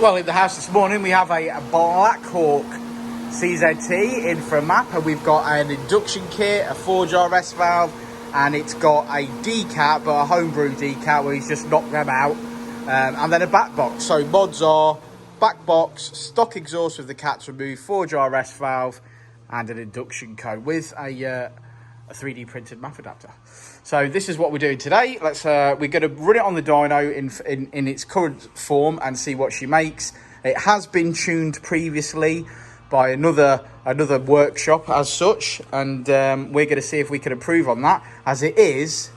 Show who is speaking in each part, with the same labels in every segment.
Speaker 1: Well, in the house this morning we have a Black Hawk CZT in for a map, and we've got an induction kit, a 4-jar S valve, and it's got a decat, but a homebrew decat where he's just knocked them out, and then a back box. So mods are back box, stock exhaust with the cats removed, 4-jar S valve, and an induction coat with a 3D printed map adapter. So this is what we're doing today. We're going to run it on the dyno in its current form and see what she makes. It has been tuned previously by another workshop as such, and we're going to see if we can improve on that, as it is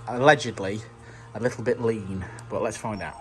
Speaker 1: allegedly a little bit lean, but let's find out.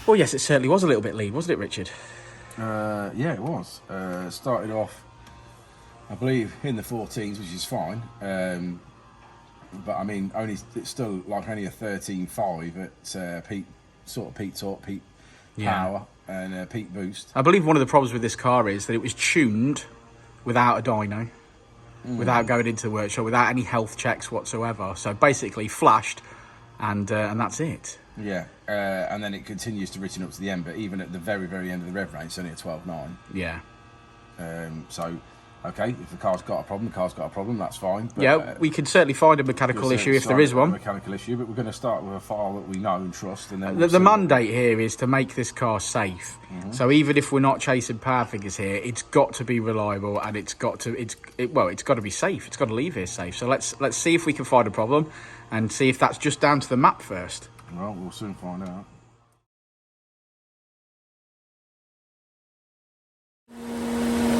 Speaker 1: Well, yes, it certainly was a little bit lean, wasn't it, Richard?
Speaker 2: Yeah, it was. Started off, I believe, in the 14s, which is fine. But I mean, it's still like only a 13.5 at peak torque, peak power, and peak boost.
Speaker 1: I believe one of the problems with this car is that it was tuned without a dyno, without going into the workshop, without any health checks whatsoever. So basically flashed, and that's it.
Speaker 2: Yeah, and then it continues to written up to the end, but even at the very, very end of the rev range, it's only a 12.9.
Speaker 1: Yeah.
Speaker 2: So, okay, if the car's got a problem, that's fine. But,
Speaker 1: yeah, we can certainly find a mechanical issue if there is one.
Speaker 2: A mechanical issue, but we're going to start with a file that we know and trust. And then
Speaker 1: the mandate here is to make this car safe. So even if we're not chasing power figures here, it's got to be reliable, and it's got to be safe. It's got to leave here safe. So let's see if we can find a problem, and see if that's just down to the map first.
Speaker 2: Well, we'll soon find out.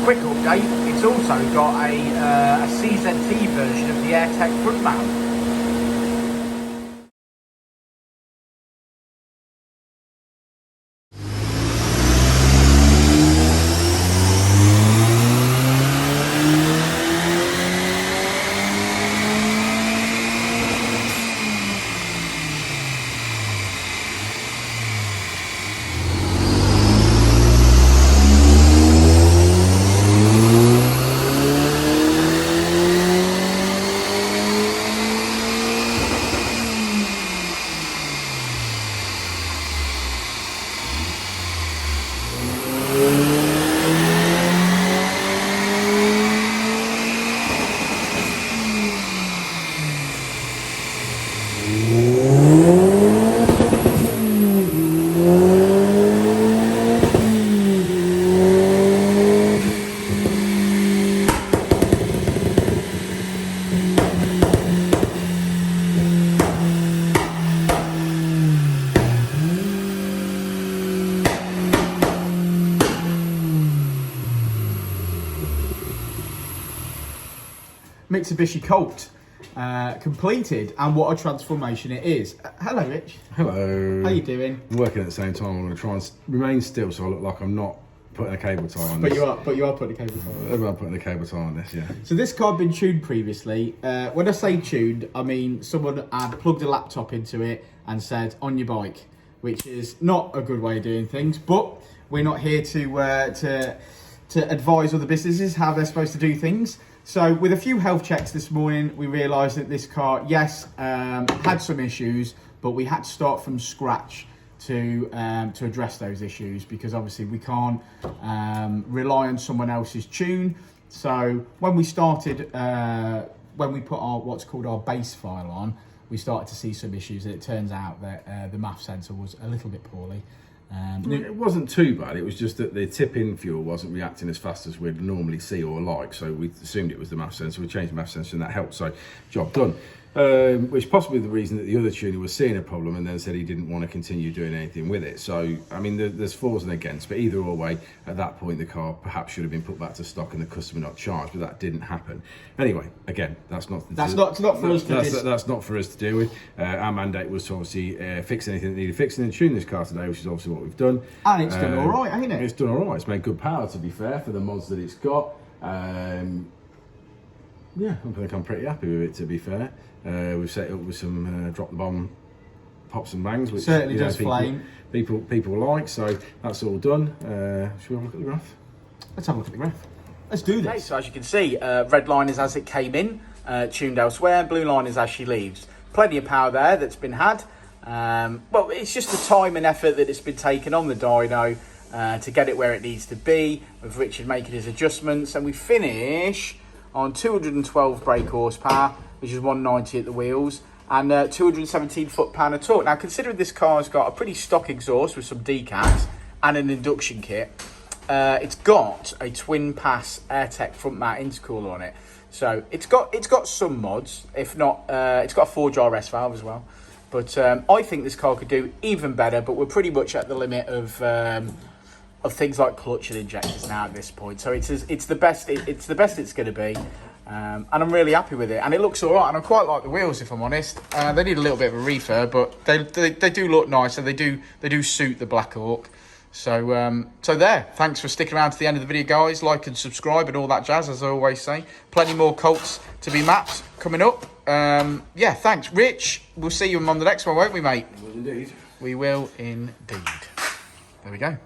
Speaker 1: Quick update, it's also got a CZT version of the Ecutek front mount. Mitsubishi Colt completed, and what a transformation it is. Hello, Rich.
Speaker 2: Hello.
Speaker 1: How you doing?
Speaker 2: I'm working at the same time. I'm going to try and remain still so I look like I'm not putting a cable tie on
Speaker 1: But
Speaker 2: this.
Speaker 1: you are putting a cable tie on.
Speaker 2: I'm putting a cable tie on this, yeah.
Speaker 1: So this car had been tuned previously. When I say tuned, I mean someone had plugged a laptop into it and said, on your bike, which is not a good way of doing things, but we're not here to advise other businesses how they're supposed to do things. So with a few health checks this morning, we realised that this car, yes, had some issues, but we had to start from scratch to address those issues, because obviously we can't rely on someone else's tune. So when we started, when we put our what's called our base file on, we started to see some issues, and it turns out that the MAF sensor was a little bit poorly.
Speaker 2: It wasn't too bad. It was just that the tip-in fuel wasn't reacting as fast as we'd normally see or like, so we assumed it was the MAF sensor. We changed the MAF sensor and that helped, so job done. Which is possibly the reason that the other tuner was seeing a problem and then said he didn't want to continue doing anything with it. So, I mean, there's fors and against, but either or way, at that point, the car perhaps should have been put back to stock and the customer not charged, but that didn't happen. Anyway, again, that's not for us to deal with. Our mandate was to obviously fix anything that needed fixing and tune this car today, which is obviously what we've done.
Speaker 1: And it's done all right, ain't it?
Speaker 2: It's done all right. It's made good power, to be fair, for the mods that it's got. Yeah, I think I'm pretty happy with it, to be fair. We've set it up with some drop the bomb pops and bangs, which
Speaker 1: certainly does flame.
Speaker 2: People like, so that's all done. Should we have a look at the graph?
Speaker 1: Let's have a look at the graph. Let's do this.
Speaker 3: Okay, so as you can see, red line is as it came in, tuned elsewhere, blue line is as she leaves. Plenty of power there that's been had. Well, it's just the time and effort that it's been taken on the dyno to get it where it needs to be, with Richard making his adjustments, and we finish on 212 brake horsepower, which is 190 at the wheels, and 217 foot-pound of torque. Now, considering this car's got a pretty stock exhaust with some decats and an induction kit, it's got a twin-pass Ecutek front mount intercooler on it. So it's got some mods, if not, it's got a 4-jar rest valve as well. But I think this car could do even better, but we're pretty much at the limit of things like clutch and injectors now at this point. So it's the best it's going to be. And I'm really happy with it, and it looks all right, and I quite like the wheels, if I'm honest. They need a little bit of a refurb, but they do look nice, and they do suit the Black Hawk. So there, thanks for sticking around to the end of the video, guys. Like and subscribe and all that jazz, as I always say. Plenty more Colts to be mapped coming up. Yeah, thanks, Rich. We'll see you on the next one, won't we, mate?
Speaker 2: We will indeed.
Speaker 1: We will indeed. There we go.